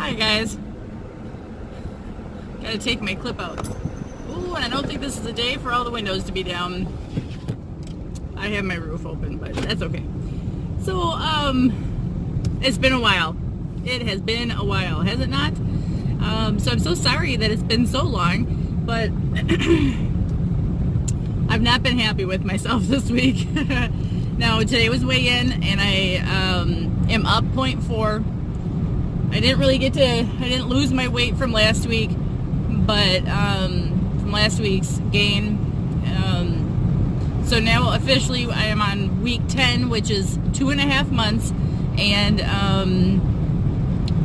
Hi guys. Gotta take my clip out. Ooh, and I don't think this is the day for all the windows to be down. I have my roof open, but that's okay. So, it's been a while. It has been a while, has it not? So I'm so sorry that it's been so long, but I've not been happy with myself this week. Now, today was weigh-in, and I am up 0.4. I didn't lose my weight from last week, but from last week's gain. So now officially I am on week 10, which is 2.5 months, and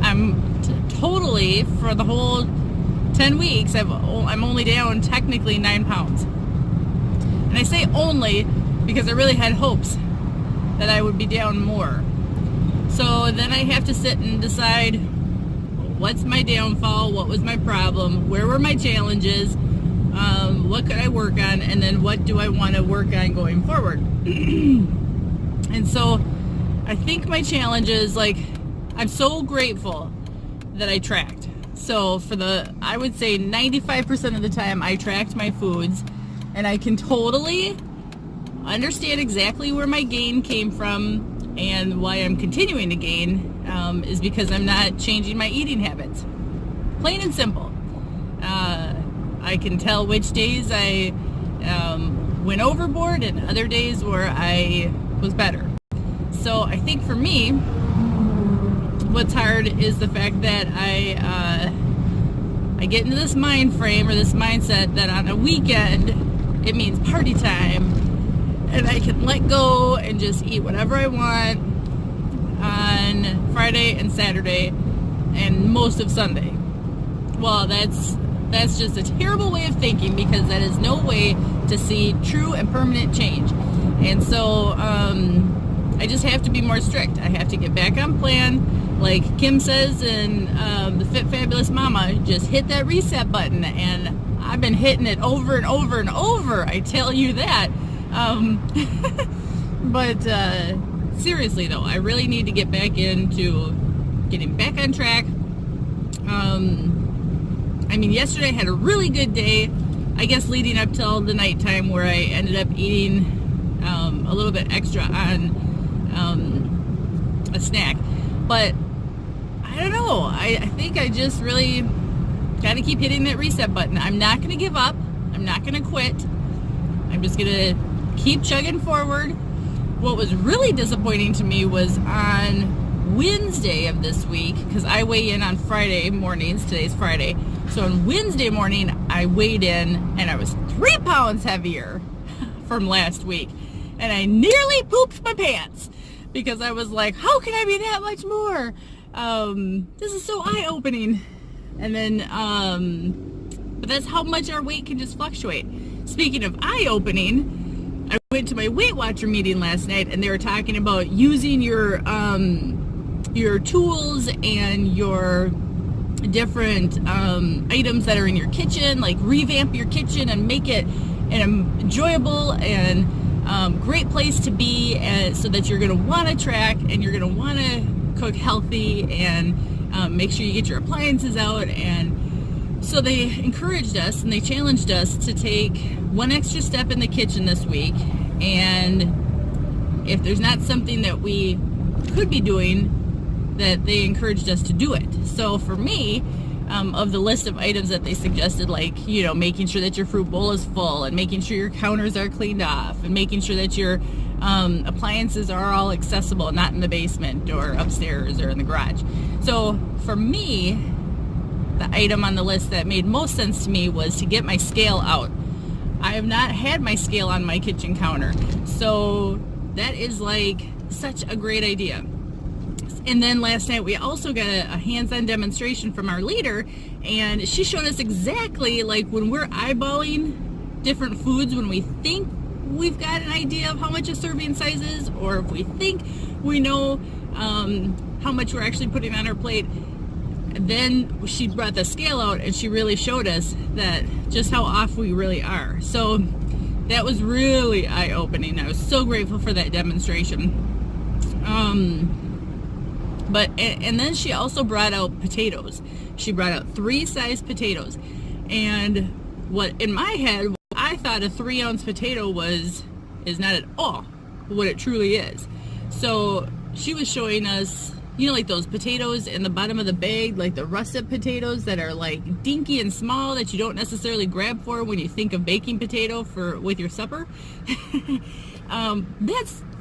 I'm totally, for the whole 10 weeks, I'm only down technically 9 pounds. And I say only because I really had hopes that I would be down more. So then I have to sit and decide, what's my downfall, what was my problem, where were my challenges, what could I work on, and then what do I want to work on going forward. And so I think my challenges, I'm so grateful that I tracked. So I would say 95% of the time I tracked my foods, and I can totally understand exactly where my gain came from, and why I'm continuing to gain is because I'm not changing my eating habits. Plain and simple. I can tell which days I went overboard and other days where I was better. So I think for me, what's hard is the fact that I get into this mind frame or this mindset that on a weekend it means party time, and I can let go and just eat whatever I want on Friday and Saturday and most of Sunday. Well, that's just a terrible way of thinking, because that is no way to see true and permanent change. And so I just have to be more strict. I have to get back on plan. Like Kim says in the Fit Fabulous Mama, just hit that reset button, and I've been hitting it over and over and over, I tell you that. But seriously though, I really need to get back into getting back on track. Yesterday I had a really good day, I guess, leading up till the nighttime, where I ended up eating a little bit extra on a snack. But I don't know, I think I just really got to keep hitting that reset button. I'm not going to give up. I'm not going to quit. I'm just going to keep chugging forward. What was really disappointing to me was on Wednesday of this week, because I weigh in on Friday mornings. Today's Friday. So on Wednesday morning, I weighed in, and I was 3 pounds heavier from last week. And I nearly pooped my pants, because I was like, how can I be that much more? This is so eye-opening. And then, but that's how much our weight can just fluctuate. Speaking of eye-opening, I went to my Weight Watcher meeting last night, and they were talking about using your tools and your different items that are in your kitchen, like revamp your kitchen and make it an enjoyable and great place to be, and so that you're going to want to track, and you're going to want to cook healthy, and make sure you get your appliances out. And so they encouraged us and they challenged us to take one extra step in the kitchen this week, and if there's not something that we could be doing, that they encouraged us to do it. So for me, of the list of items that they suggested, making sure that your fruit bowl is full, and making sure your counters are cleaned off, and making sure that your appliances are all accessible, not in the basement or upstairs or in the garage. So for me, the item on the list that made most sense to me was to get my scale out. I have not had my scale on my kitchen counter, so that is such a great idea. And then last night we also got a hands-on demonstration from our leader, and she showed us exactly when we're eyeballing different foods, when we think we've got an idea of how much a serving size is, or if we think we know how much we're actually putting on our plate. Then she brought the scale out, and she really showed us that just how off we really are. So that was really eye-opening. I was so grateful for that demonstration. But and then she also brought out potatoes. She brought out 3-size potatoes. And what in my head, I thought a 3-ounce potato is not at all what it truly is. So she was showing us, you know, like those potatoes in the bottom of the bag, like the russet potatoes that are like dinky and small that you don't necessarily grab for when you think of baking potato with your supper.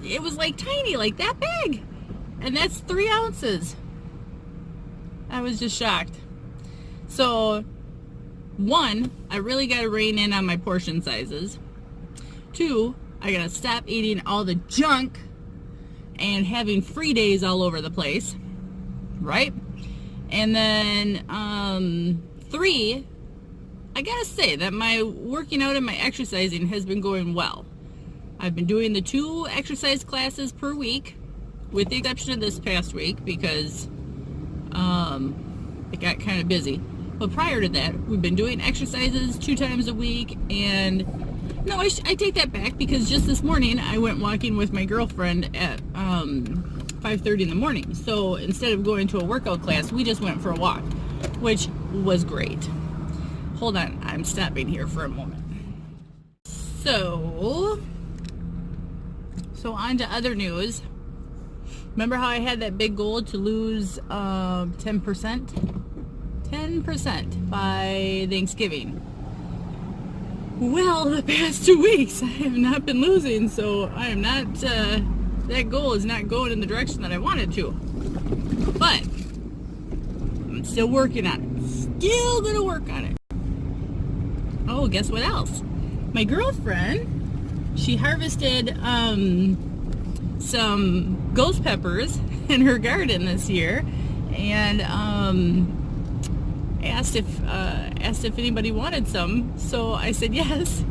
It was like tiny, like that big, and that's 3 ounces. I was just shocked. So 1, I really got to rein in on my portion sizes. 2, I got to stop eating all the junk and having free days all over the place, right? And then 3, I gotta say that my working out and my exercising has been going well. I've been doing the 2 exercise classes per week, with the exception of this past week because it got kind of busy. But prior to that, we've been doing exercises 2 times a week. And no, I take that back, because just this morning I went walking with my girlfriend at 5:30 in the morning. So instead of going to a workout class, we just went for a walk, which was great. Hold on, I'm stopping here for a moment. So on to other news. Remember how I had that big goal to lose 10%? 10% by Thanksgiving. Well, the past 2 weeks I have not been losing, so I am not, that goal is not going in the direction that I wanted to. But I'm still working on it. Still gonna work on it. Oh, guess what else? My girlfriend, she harvested some ghost peppers in her garden this year, and asked if anybody wanted some. So I said yes.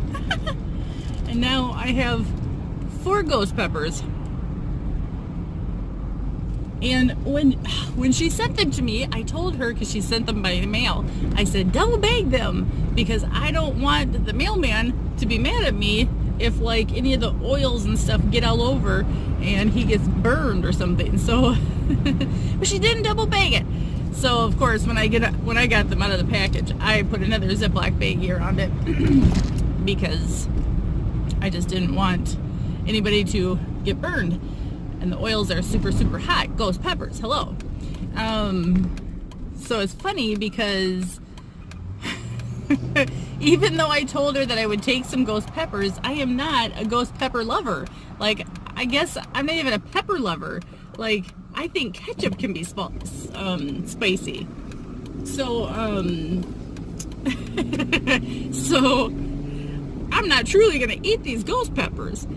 And now I have 4 ghost peppers. And when she sent them to me, I told her, because she sent them by mail, I said double bag them, because I don't want the mailman to be mad at me if like any of the oils and stuff get all over and he gets burned or something. So but she didn't double bag it. So of course when I got them out of the package, I put another Ziploc baggie around it because I just didn't want anybody to get burned. And the oils are super, super hot. Ghost peppers, hello. So it's funny because even though I told her that I would take some ghost peppers, I am not a ghost pepper lover. Like, I guess I'm not even a pepper lover. Like, I think ketchup can be spicy. So, so I'm not truly gonna eat these ghost peppers.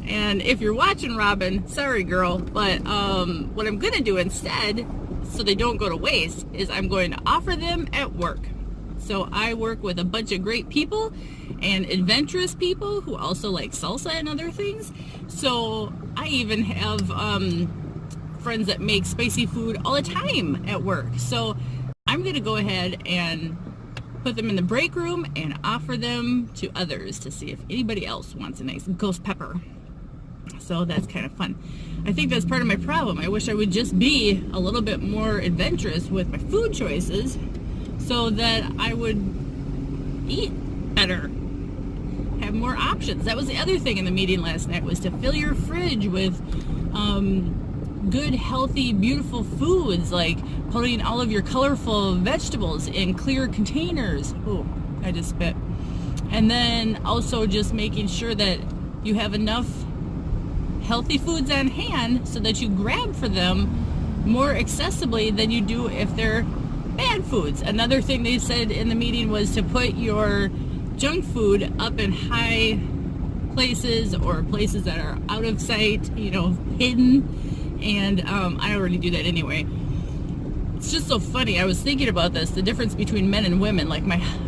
And if you're watching, Robin, sorry girl, but what I'm gonna do instead, so they don't go to waste, is I'm going to offer them at work. So I work with a bunch of great people and adventurous people who also like salsa and other things. So I even have friends that make spicy food all the time at work. So I'm gonna go ahead and put them in the break room and offer them to others to see if anybody else wants a nice ghost pepper. So that's kind of fun. I think that's part of my problem. I wish I would just be a little bit more adventurous with my food choices so that I would eat better, have more options. That was the other thing in the meeting last night, was to fill your fridge with good, healthy, beautiful foods, like putting all of your colorful vegetables in clear containers. Oh, I just spit. And then also just making sure that you have enough healthy foods on hand so that you grab for them more accessibly than you do if they're bad foods. Another thing they said in the meeting was to put your junk food up in high places or places that are out of sight, you know, hidden. And I already do that anyway. It's just so funny. I was thinking about this, the difference between men and women, like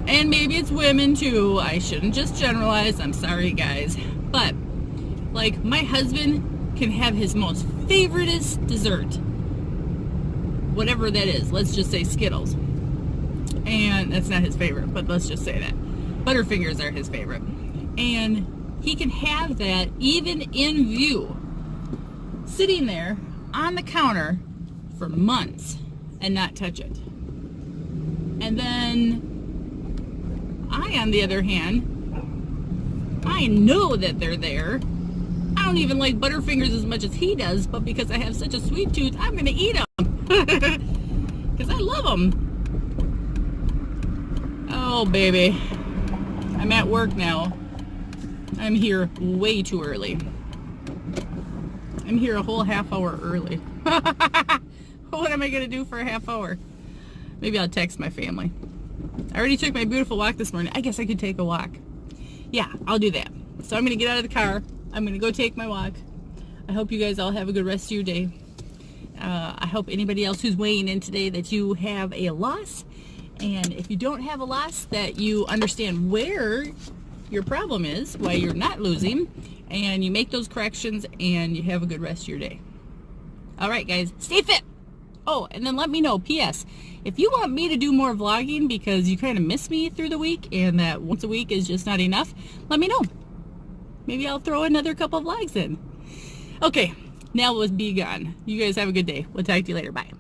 and maybe it's women too. I shouldn't just generalize. I'm sorry, guys. But like, my husband can have his most favoriteest dessert, whatever that is. Let's just say Skittles. And that's not his favorite, but let's just say that. Butterfingers are his favorite. And he can have that even in view, sitting there on the counter for months and not touch it. And then I, on the other hand, I know that they're there. I don't even like Butterfingers as much as he does, but because I have such a sweet tooth, I'm going to eat them. Because I love them. Oh, baby. I'm at work now. I'm here way too early. I'm here a whole half hour early. What am I going to do for a half hour? Maybe I'll text my family. I already took my beautiful walk this morning. I guess I could take a walk. Yeah, I'll do that. So I'm going to get out of the car. I'm going to go take my walk. I hope you guys all have a good rest of your day. I hope anybody else who's weighing in today that you have a loss. And if you don't have a loss, that you understand where your problem is, why you're not losing, and you make those corrections and you have a good rest of your day. All right, guys, stay fit. Oh, and then let me know, P.S., if you want me to do more vlogging because you kind of miss me through the week and that once a week is just not enough, let me know. Maybe I'll throw another couple vlogs in. Okay, now let's be gone. You guys have a good day. We'll talk to you later. Bye.